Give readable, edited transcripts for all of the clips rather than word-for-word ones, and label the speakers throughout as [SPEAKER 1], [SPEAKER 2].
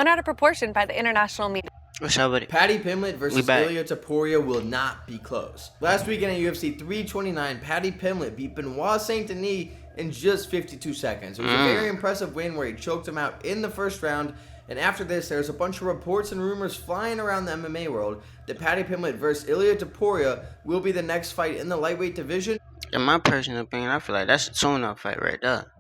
[SPEAKER 1] blown out of proportion by the international media.
[SPEAKER 2] What's up with it?
[SPEAKER 3] Paddy Pimblett versus Ilia Topuria will not be close. Last weekend at UFC 329, Paddy Pimblett beat Benoit Saint Denis in just 52 seconds. It was a very impressive win where he choked him out in the first round. And after this, there's a bunch of reports and rumors flying around the MMA world that Paddy Pimblett versus Ilia Topuria will be the next fight in the lightweight division.
[SPEAKER 2] In my personal opinion, I feel like that's a tune-up fight right there,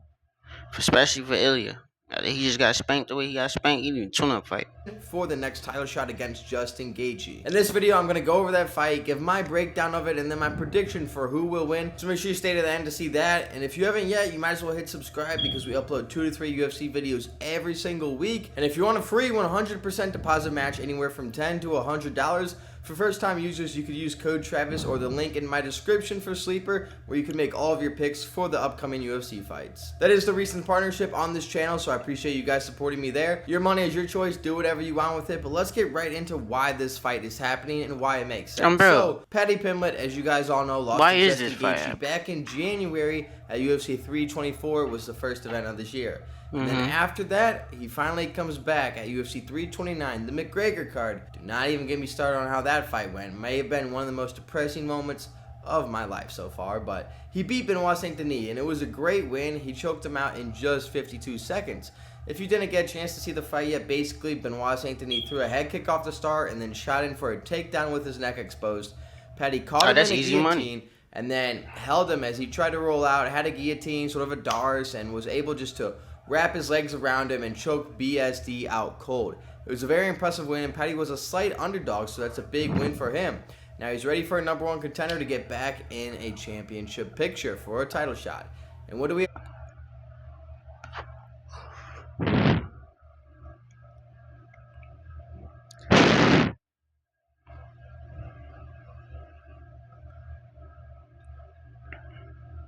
[SPEAKER 2] especially for Ilia. He just got spanked the way he got spanked. He need a tune-up fight
[SPEAKER 3] For the next title shot against Justin Gaethje. In this video, I'm going to go over that fight, give my breakdown of it, and then my prediction for who will win. So make sure you stay to the end to see that. And if you haven't yet, you might as well hit subscribe because we upload 2 to 3 UFC videos every single week. And if you want a free 100% deposit match anywhere from $10 to $100, for first-time users, you could use code Travis or the link in my description for Sleeper, where you can make all of your picks for the upcoming UFC fights. That is the recent partnership on this channel, so I appreciate you guys supporting me there. Your money is your choice. Do whatever you want with it, but let's get right into why this fight is happening and why it makes sense. So, Paddy Pimblett, as you guys all know, lost to Justin Gaethje back in January at UFC 324. It was the first event of this year. And then after that, he finally comes back at UFC 329, the McGregor card. Do not even get me started on how that fight went. It may have been one of the most depressing moments of my life so far, but he beat Benoit Saint Denis, and it was a great win. He choked him out in just 52 seconds. If you didn't get a chance to see the fight yet, basically Benoit Saint Denis threw a head kick off the start and then shot in for a takedown with his neck exposed. Paddy caught him in a guillotine and then held him as he tried to roll out, had a guillotine, sort of a Dars, and was able just to wrap his legs around him and choke BSD out cold. It was a very impressive win, and Paddy was a slight underdog, so that's a big win for him. Now he's ready for a #1 contender to get back in a championship picture for a title shot. And what do we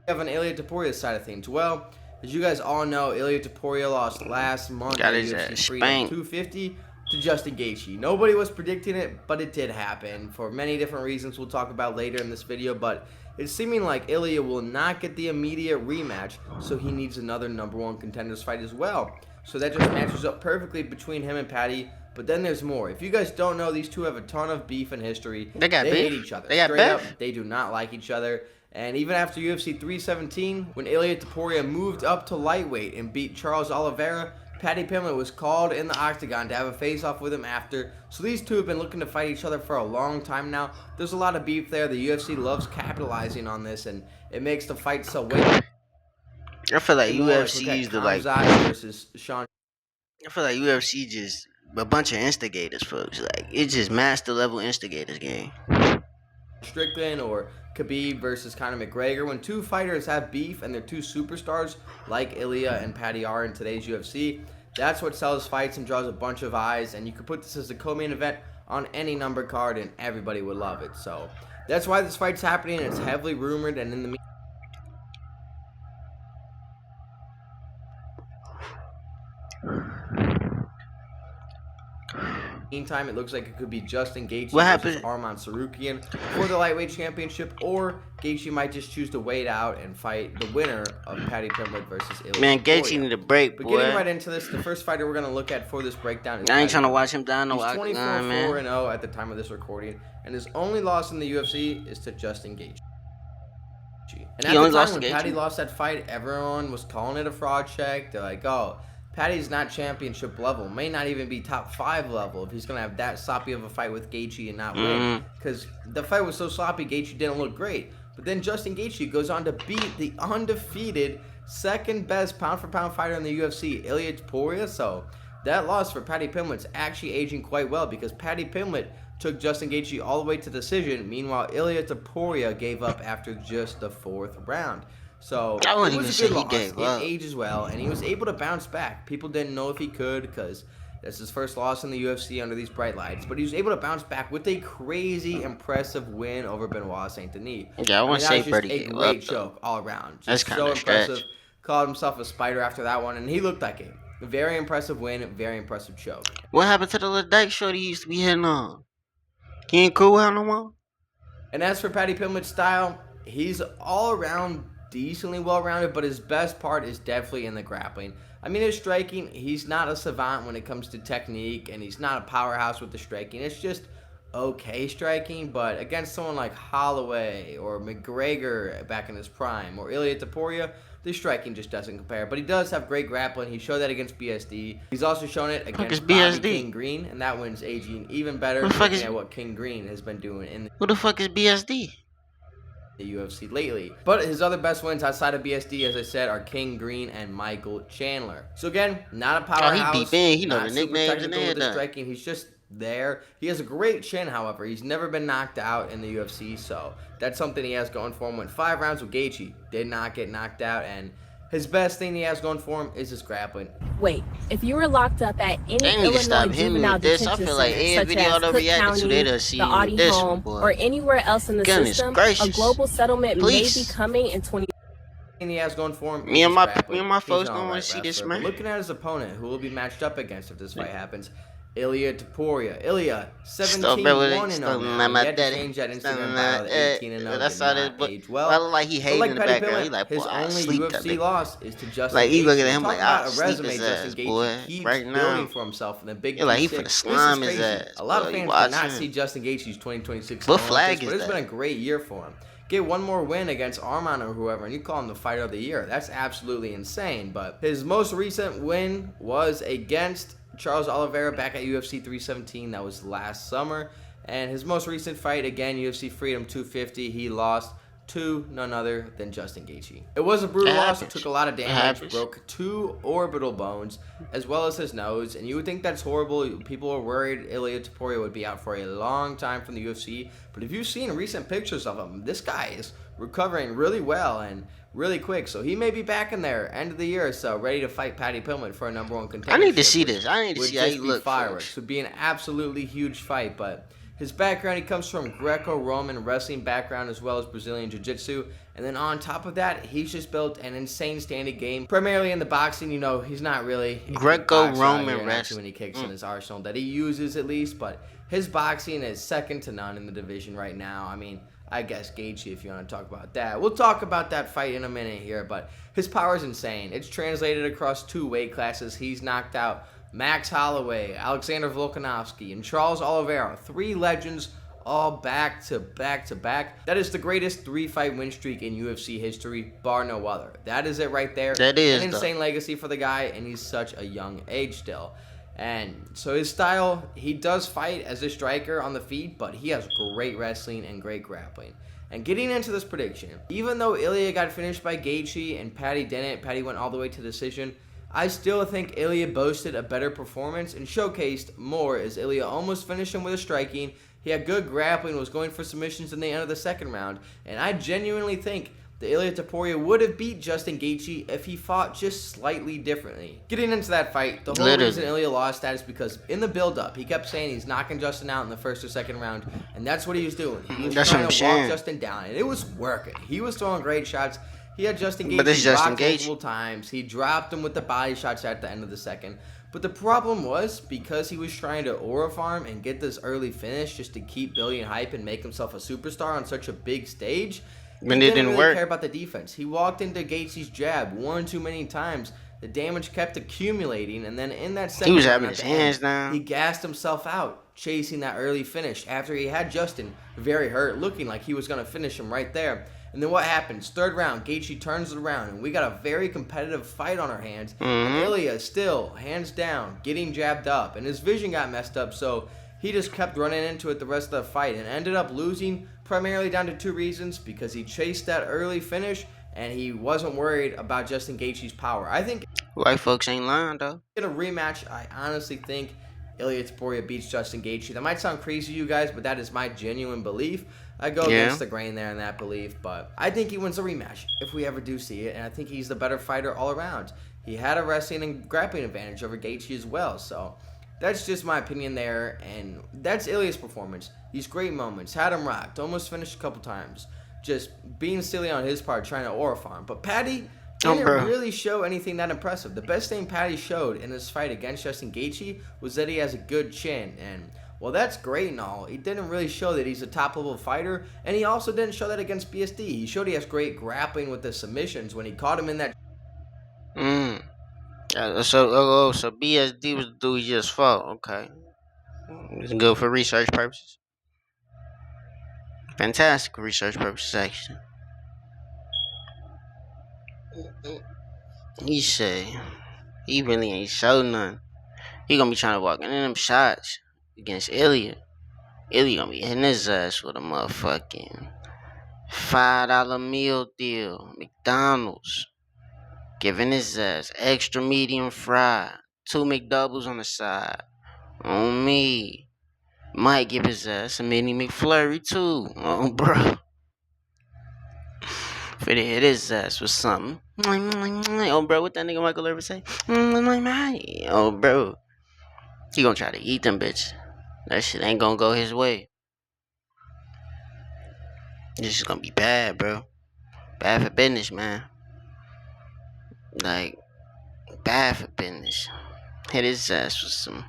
[SPEAKER 3] have on Ilia Topuria's side of things? Well, as you guys all know, Ilia Topuria lost last month at UFC Freedom 250 to Justin Gaethje. Nobody was predicting it, but it did happen for many different reasons we'll talk about later in this video. But it's seeming like Ilia will not get the immediate rematch, so he needs another #1 contenders fight as well. So that just matches up perfectly between him and Paddy. But then there's more. If you guys don't know, these two have a ton of beef in history. They hate each other. Straight up, they do not like each other. And even after UFC 317, when Ilia Topuria moved up to lightweight and beat Charles Oliveira, Paddy Pimblett was called in the octagon to have a face-off with him after. So these two have been looking to fight each other for a long time now. There's a lot of beef there. The UFC loves capitalizing on this, and it makes the fight so win.
[SPEAKER 2] I feel like UFC is the
[SPEAKER 3] versus Sean.
[SPEAKER 2] I feel like UFC just a bunch of instigators, folks. Like it's just master level instigators game.
[SPEAKER 3] Strickland or Khabib versus Conor McGregor. When two fighters have beef and they're two superstars like Ilia and Paddy are in today's UFC, that's what sells fights and draws a bunch of eyes. And you could put this as the co-main event on any number card and everybody would love it. So that's why this fight's happening. It's heavily rumored, and in the meantime, it looks like it could be Justin Gaethje versus Arman Tsarukyan for the lightweight championship, or Gaethje might just choose to wait out and fight the winner of Paddy Pimblett versus Ilia.
[SPEAKER 2] Man, Gaethje need a break, boy.
[SPEAKER 3] But getting right into this, the first fighter we're going to look at for this breakdown is
[SPEAKER 2] I ain't trying to watch him down no
[SPEAKER 3] octagon, man. He's 24-4-0 at the time of this recording, and his only loss in the UFC is to Justin Gaethje. And at the time when Paddy lost that fight, everyone was calling it a fraud check. They're like, oh, Paddy's not championship level, may not even be top 5 level if he's going to have that sloppy of a fight with Gaethje and not win. Because the fight was so sloppy, Gaethje didn't look great. But then Justin Gaethje goes on to beat the undefeated second best pound-for-pound fighter in the UFC, Ilia Topuria. So that loss for Paddy Pimblett's actually aging quite well, because Paddy Pimblett took Justin Gaethje all the way to decision. Meanwhile, Ilia Topuria gave up after just the 4th round. So it was a good loss. It ages well, and he was able to bounce back. People didn't know if he could, because that's his first loss in the UFC under these bright lights. But he was able to bounce back with a crazy, impressive win over Benoit Saint Denis.
[SPEAKER 2] Yeah, I want to say
[SPEAKER 3] a great choke all around.
[SPEAKER 2] That's kind of
[SPEAKER 3] impressive. Called himself a spider after that one, and he looked like it. A very impressive win, very impressive choke.
[SPEAKER 2] What happened to the little dyke shorty he used to be hitting on? He ain't cool with him no more?
[SPEAKER 3] And as for Paddy Pimblett's style, he's all around decently well-rounded, but his best part is definitely in the grappling. I mean, his striking, he's not a savant when it comes to technique, and he's not a powerhouse with the striking. It's just okay striking, but against someone like Holloway or McGregor back in his prime or Ilia Topuria, the striking just doesn't compare. But he does have great grappling. He showed that against BSD. He's also shown it against Bobby King Green, and that one's aging even better looking at what King Green has been doing in
[SPEAKER 2] Who the fuck is BSD?
[SPEAKER 3] the UFC lately. But his other best wins outside of BSD, as I said, are King Green and Michael Chandler. So again, not a powerhouse.
[SPEAKER 2] Oh, he deep in. He know
[SPEAKER 3] not
[SPEAKER 2] the
[SPEAKER 3] super
[SPEAKER 2] nicknames and
[SPEAKER 3] technical with the
[SPEAKER 2] everything.
[SPEAKER 3] striking. He's just there. He has a great chin, however. He's never been knocked out in the UFC, so that's something he has going for him. Went 5 rounds with Gaethje, did not get knocked out, and his best thing he has going for him is his grappling.
[SPEAKER 4] Wait, if you were locked up at any
[SPEAKER 2] They need to
[SPEAKER 4] Illinois
[SPEAKER 2] stop hitting me
[SPEAKER 4] juvenile
[SPEAKER 2] with this. I
[SPEAKER 4] detention
[SPEAKER 2] feel like
[SPEAKER 4] center,
[SPEAKER 2] every
[SPEAKER 4] such
[SPEAKER 2] video
[SPEAKER 4] as
[SPEAKER 2] I don't
[SPEAKER 4] Cook
[SPEAKER 2] react to,
[SPEAKER 4] County,
[SPEAKER 2] they done see
[SPEAKER 4] the
[SPEAKER 2] me with
[SPEAKER 4] Audi
[SPEAKER 2] this
[SPEAKER 4] home,
[SPEAKER 2] one, boy.
[SPEAKER 4] or anywhere else in the
[SPEAKER 2] Goodness
[SPEAKER 4] system,
[SPEAKER 2] gracious.
[SPEAKER 4] a global settlement
[SPEAKER 2] Please.
[SPEAKER 4] may be coming in 20.
[SPEAKER 3] He has going for him.
[SPEAKER 2] Me and my
[SPEAKER 3] He's
[SPEAKER 2] folks
[SPEAKER 3] an
[SPEAKER 2] don't want
[SPEAKER 3] alright
[SPEAKER 2] to see this,
[SPEAKER 3] wrestler.
[SPEAKER 2] man.
[SPEAKER 3] But looking at his opponent, who will be matched up against if this fight happens, Ilia Topuria. Ilia, 17-1-0 now. He had to change that Instagram bio to 18-0.
[SPEAKER 2] That's how this boy.
[SPEAKER 3] Age well.
[SPEAKER 2] I look like he
[SPEAKER 3] But
[SPEAKER 2] hating
[SPEAKER 3] like
[SPEAKER 2] in the
[SPEAKER 3] Paddy
[SPEAKER 2] background. He
[SPEAKER 3] Pimblett,
[SPEAKER 2] like,
[SPEAKER 3] his
[SPEAKER 2] boy, I
[SPEAKER 3] only
[SPEAKER 2] sleep that
[SPEAKER 3] UFC
[SPEAKER 2] nigga.
[SPEAKER 3] loss is to Justin
[SPEAKER 2] Like, he
[SPEAKER 3] Gaethje.
[SPEAKER 2] looking at him
[SPEAKER 3] Talk
[SPEAKER 2] like,
[SPEAKER 3] about
[SPEAKER 2] I'll
[SPEAKER 3] a
[SPEAKER 2] sleep
[SPEAKER 3] resume
[SPEAKER 2] his
[SPEAKER 3] Justin
[SPEAKER 2] ass,
[SPEAKER 3] Gaethje
[SPEAKER 2] boy,
[SPEAKER 3] keeps
[SPEAKER 2] right now.
[SPEAKER 3] building for himself in the Big
[SPEAKER 2] Yeah, like, he
[SPEAKER 3] 26.
[SPEAKER 2] finna slime
[SPEAKER 3] This is
[SPEAKER 2] his
[SPEAKER 3] crazy.
[SPEAKER 2] ass,
[SPEAKER 3] A lot of
[SPEAKER 2] boy. You
[SPEAKER 3] fans did not
[SPEAKER 2] watching.
[SPEAKER 3] see Justin Gaethje's 2026
[SPEAKER 2] What
[SPEAKER 3] Olympics,
[SPEAKER 2] flag
[SPEAKER 3] but
[SPEAKER 2] is
[SPEAKER 3] it's
[SPEAKER 2] that?
[SPEAKER 3] been a great year for him. Get one more win against Arman or whoever, and you call him the fighter of the year. That's absolutely insane. But his most recent win was against Charles Oliveira back at UFC 317. That was last summer. And his most recent fight, again, UFC Freedom 250, he lost to none other than Justin Gaethje. It was a brutal loss. It took a lot of damage, broke 2 orbital bones, as well as his nose. And you would think that's horrible. People were worried Ilia Topuria would be out for a long time from the UFC. But if you've seen recent pictures of him, this guy is recovering really well and really quick. So he may be back in there end of the year or so, ready to fight Paddy Pimblett for a #1 contendership.
[SPEAKER 2] I need to see this. I need to see how he looks.
[SPEAKER 3] Fireworks. Would be an absolutely huge fight, but his background, he comes from Greco-Roman wrestling background as well as Brazilian Jiu-Jitsu. And then on top of that, he's just built an insane standing game. Primarily in the boxing, you know, he's not really
[SPEAKER 2] Greco-Roman wrestling.
[SPEAKER 3] Too many kicks in his arsenal that he uses at least, but his boxing is second to none in the division right now. I mean, I guess Gaethje, if you want to talk about that. We'll talk about that fight in a minute here, but his power is insane. It's translated across 2 weight classes. He's knocked out Max Holloway, Alexander Volkanovski, and Charles Oliveira. 3 legends all back to back to back. That is the greatest 3-fight win streak in UFC history, bar no other. That is it right there.
[SPEAKER 2] That is
[SPEAKER 3] an insane legacy for the guy, and he's such a young age still. And so his style, he does fight as a striker on the feet, but he has great wrestling and great grappling. And getting into this prediction, even though Ilia got finished by Gaethje and Paddy didn't, Paddy went all the way to decision, I still think Ilia boasted a better performance and showcased more as Ilia almost finished him with a striking. He had good grappling, was going for submissions in the end of the second round, and I genuinely think that Ilia Topuria would have beat Justin Gaethje if he fought just slightly differently. Getting into that fight, the whole reason Ilia lost that is because in the build-up, he kept saying he's knocking Justin out in the first or second round, and that's what he was doing. He was trying to walk Justin down, and it was working. He was throwing great shots. He had Justin Gaethje blocked multiple times. He dropped him with the body shots at the end of the second. But the problem was, because he was trying to aura farm and get this early finish just to keep building hype and make himself a superstar on such a big stage, he didn't really care about the defense. He walked into Gaethje's jab one too many times. The damage kept accumulating, and then in that second
[SPEAKER 2] he was having
[SPEAKER 3] round
[SPEAKER 2] his hands down.
[SPEAKER 3] He gassed himself out, chasing that early finish after he had Justin very hurt, looking like he was going to finish him right there. And then what happens? Third round, Gaethje turns it around, and we got a very competitive fight on our hands. And Ilia still, hands down, getting jabbed up, and his vision got messed up, so he just kept running into it the rest of the fight and ended up losing primarily down to 2 reasons, because he chased that early finish and he wasn't worried about Justin Gaethje's power. I think
[SPEAKER 2] white folks ain't lying, though.
[SPEAKER 3] In a rematch, I honestly think Ilia Topuria beats Justin Gaethje. That might sound crazy to you guys, but that is my genuine belief. I go against the grain there in that belief, but I think he wins a rematch if we ever do see it, and I think he's the better fighter all around. He had a wrestling and grappling advantage over Gaethje as well, so that's just my opinion there, and that's Ilia's performance. These great moments, had him rocked, almost finished a couple times, just being silly on his part, trying to aura farm. But Paddy didn't really show anything that impressive. The best thing Paddy showed in this fight against Justin Gaethje was that he has a good chin, and well, that's great and all. He didn't really show that he's a top-level fighter, and he also didn't show that against BSD. He showed he has great grappling with the submissions when he caught him in that.
[SPEAKER 2] Yeah, So BSD was the dude he just fought. Okay, it's good for research purposes. Fantastic research purposes, actually. He said he really ain't show nothing. He gonna be trying to walk in them shots against Ilya. Ilya gonna be hitting his ass with a motherfucking $5 meal deal, McDonald's. Giving his ass extra medium fry, 2 McDoubles on the side. On me. Might give his ass a mini McFlurry too. Oh, bro. Finna hit his ass with something. Oh, bro, what that nigga Michael ever say? Oh, bro. He gonna try to eat them bitches. That shit ain't gonna go his way. This is gonna be bad, bro. Bad for business, man. Like, bad for business. Hit his ass with some.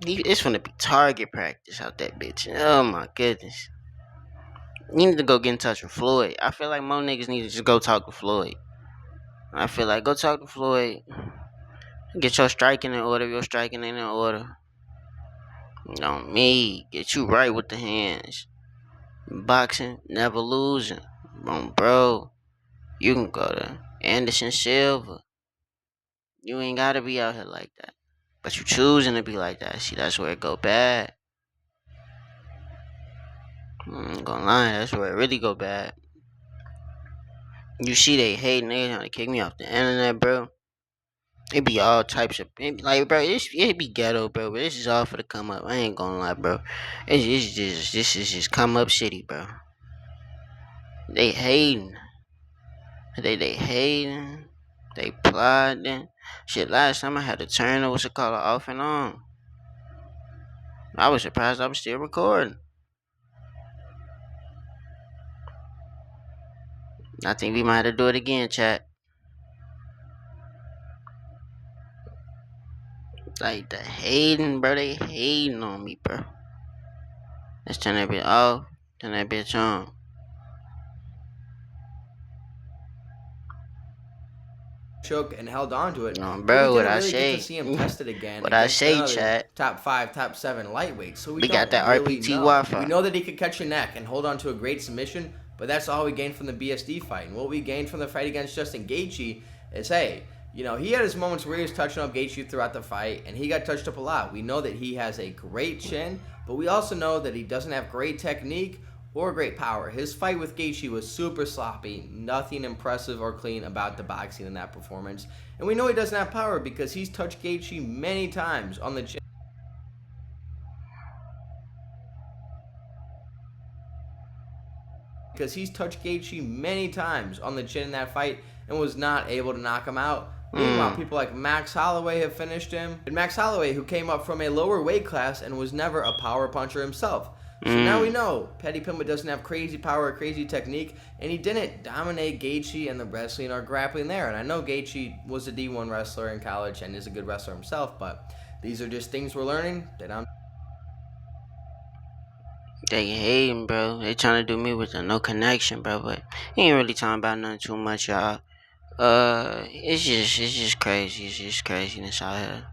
[SPEAKER 2] It's gonna be target practice out that bitch. Oh my goodness. You need to go get in touch with Floyd. I feel like more niggas need to just go talk to Floyd. I feel like go talk to Floyd. Get your striking in order. Your striking in order. On me. Get you right with the hands. Boxing, never losing. Bro. You can go to Anderson Silva. You ain't gotta be out here like that. But you choosing to be like that. See, that's where it go bad. I ain't gonna lie, that's where it really go bad. You see they hating, they trying to kick me off the internet, bro. It be all types of, like, bro, it be ghetto, bro, but this is all for the come up. I ain't gonna lie, bro. This is just come up shitty, bro. They hating. They hating. They plotting. Shit, last time I had to turn what's it called, off and on. I was surprised I was still recording. I think we might have to do it again, chat. Like the hating, bro. They hating on me, bro. Let's turn that bitch off. Turn that bitch on.
[SPEAKER 3] Shook and held on to it.
[SPEAKER 2] No,
[SPEAKER 3] But
[SPEAKER 2] bro,
[SPEAKER 3] we
[SPEAKER 2] what
[SPEAKER 3] didn't
[SPEAKER 2] I
[SPEAKER 3] really get
[SPEAKER 2] say?
[SPEAKER 3] to see him tested again.
[SPEAKER 2] What I
[SPEAKER 3] against
[SPEAKER 2] say,
[SPEAKER 3] another
[SPEAKER 2] chat?
[SPEAKER 3] Top 5, top 7 lightweight. So we
[SPEAKER 2] We got
[SPEAKER 3] don't
[SPEAKER 2] that
[SPEAKER 3] really
[SPEAKER 2] RPT
[SPEAKER 3] know.
[SPEAKER 2] Wi-Fi.
[SPEAKER 3] We know that he could catch your neck and hold on to a great submission, but that's all we gained from the BSD fight. And what we gained from the fight against Justin Gaethje is, hey, you know, he had his moments where he was touching up Gaethje throughout the fight, and he got touched up a lot. We know that he has a great chin, but we also know that he doesn't have great technique or great power. His fight with Gaethje was super sloppy, nothing impressive or clean about the boxing in that performance. And we know he doesn't have power because he's touched Gaethje many times on the chin. Because he's touched Gaethje many times on the chin in that fight and was not able to knock him out. Meanwhile, people like Max Holloway have finished him. And Max Holloway, who came up from a lower weight class and was never a power puncher himself. So now we know Paddy Pimblett doesn't have crazy power or crazy technique, and he didn't dominate Gaethje and the wrestling or grappling there. And I know Gaethje was a D1 wrestler in college and is a good wrestler himself, but these are just things we're learning that I'm...
[SPEAKER 2] They hating, bro. They trying to do me with a no connection, bro. But he ain't really talking about nothing too much, y'all. It's just crazy. It's just craziness out here.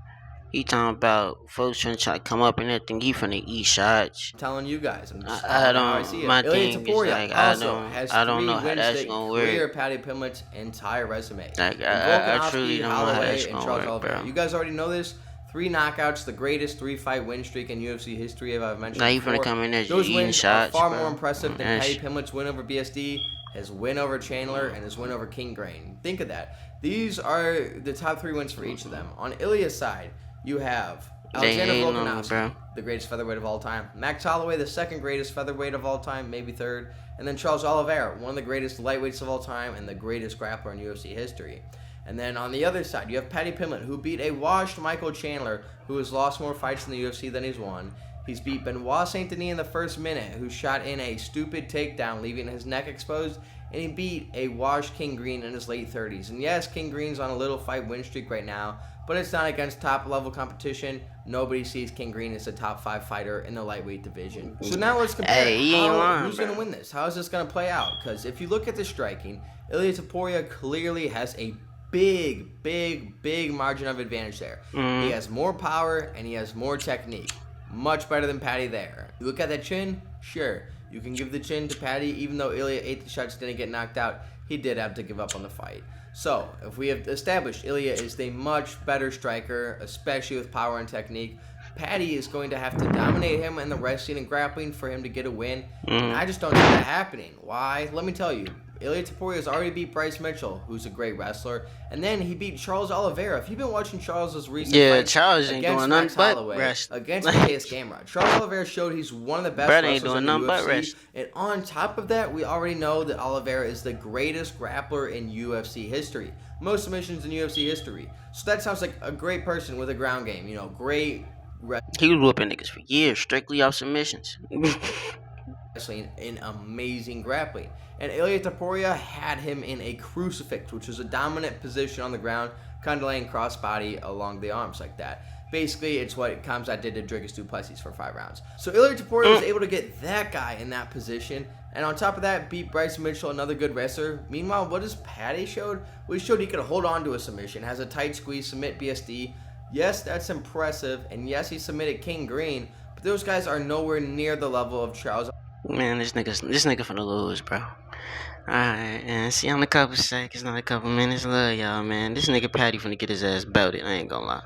[SPEAKER 2] He talking about folks trying to come up and everything. He finna eat shots.
[SPEAKER 3] telling you guys. I'm just
[SPEAKER 2] I
[SPEAKER 3] how I
[SPEAKER 2] don't.
[SPEAKER 3] see it.
[SPEAKER 2] My
[SPEAKER 3] Ilya
[SPEAKER 2] thing is
[SPEAKER 3] Taporia
[SPEAKER 2] like
[SPEAKER 3] also has
[SPEAKER 2] I don't
[SPEAKER 3] 3
[SPEAKER 2] know how
[SPEAKER 3] wins
[SPEAKER 2] that's
[SPEAKER 3] that
[SPEAKER 2] gonna
[SPEAKER 3] clear
[SPEAKER 2] work.
[SPEAKER 3] Paddy Pimblett's entire resume.
[SPEAKER 2] Like
[SPEAKER 3] And
[SPEAKER 2] I truly
[SPEAKER 3] Volkanovski,
[SPEAKER 2] don't know how
[SPEAKER 3] Holloway,
[SPEAKER 2] that's
[SPEAKER 3] and
[SPEAKER 2] gonna
[SPEAKER 3] Charles
[SPEAKER 2] work,
[SPEAKER 3] Oliveira.
[SPEAKER 2] bro.
[SPEAKER 3] You guys already know this. 3 knockouts, the greatest 3-fight win streak in UFC history, as I've mentioned
[SPEAKER 2] Now you
[SPEAKER 3] before.
[SPEAKER 2] finna come in there just
[SPEAKER 3] Those
[SPEAKER 2] eating
[SPEAKER 3] wins
[SPEAKER 2] shots,
[SPEAKER 3] are far
[SPEAKER 2] bro.
[SPEAKER 3] more impressive than
[SPEAKER 2] That
[SPEAKER 3] Paddy
[SPEAKER 2] shit.
[SPEAKER 3] Pimblett's win over BSD, his win over Chandler, and his win over King Grain. Think of that. These are the top 3 wins for each of them. On Ilya's side, you have Alexander
[SPEAKER 2] hating on me,
[SPEAKER 3] Volkanovski,
[SPEAKER 2] bro.
[SPEAKER 3] the greatest featherweight of all time. Max Holloway, the second greatest featherweight of all time, maybe third. And then Charles Oliveira, one of the greatest lightweights of all time and the greatest grappler in UFC history. And then on the other side, you have Paddy Pimblett, who beat a washed Michael Chandler, who has lost more fights in the UFC than he's won. He's beat Benoit Saint Denis in the first minute, who shot in a stupid takedown, leaving his neck exposed. And he beat a washed King Green in his late 30s. And yes, King Green's on a little fight win streak right now, but it's not against top-level competition. Nobody sees King Green as a top 5 fighter in the lightweight division. So now let's compare
[SPEAKER 2] Hey, he ain't lying,
[SPEAKER 3] who's going to win this. How is this going to play out? Because if you look at the striking, Ilya Taporia clearly has a big margin of advantage there. He has more power and he has more technique. Much better than Paddy there. You look at that chin, sure. You can give the chin to Paddy, even though Ilya ate the shots, didn't get knocked out. He did have to give up on the fight. So, if we have established Ilya is the much better striker, especially with power and technique, Paddy is going to have to dominate him in the wrestling and grappling for him to get a win. And I just don't see that happening. Why? Let me tell you. Ilia Topuria has already beat Bryce Mitchell, who's a great wrestler, and then he beat Charles Oliveira. If you've been watching Charles's recent fights
[SPEAKER 2] Charles ain't
[SPEAKER 3] against
[SPEAKER 2] doing
[SPEAKER 3] Max
[SPEAKER 2] nothing but
[SPEAKER 3] Holloway,
[SPEAKER 2] rest.
[SPEAKER 3] against Mateus Gamrot, Charles Oliveira showed he's one of the best
[SPEAKER 2] Brett ain't
[SPEAKER 3] wrestlers in
[SPEAKER 2] doing
[SPEAKER 3] the
[SPEAKER 2] nothing but
[SPEAKER 3] UFC.
[SPEAKER 2] rest.
[SPEAKER 3] And on top of that, we already know that Oliveira is the greatest grappler in UFC history. Most submissions in UFC history. So that sounds like a great person with a ground game. You know, great
[SPEAKER 2] He was whooping niggas for years, strictly off submissions.
[SPEAKER 3] wrestling and amazing grappling. And Ilia Topuria had him in a crucifix, which was a dominant position on the ground, kind of laying crossbody along the arms like that. Basically, it's what Khamzat did to Dricus du Plessis for 5 rounds. So Ilia Topuria was able to get that guy in that position, and on top of that, beat Bryce Mitchell, another good wrestler. Meanwhile, what does Paddy showed? Well, he showed he could hold on to a submission, has a tight squeeze, submit BSD. Yes, that's impressive, and yes, he submitted King Green, but those guys are nowhere near the level of Charles.
[SPEAKER 2] Man, this nigga finna lose, bro. Alright, and see, I'm a couple seconds, not a couple minutes. Love y'all, man. This nigga Paddy finna get his ass belted. I ain't gonna lie.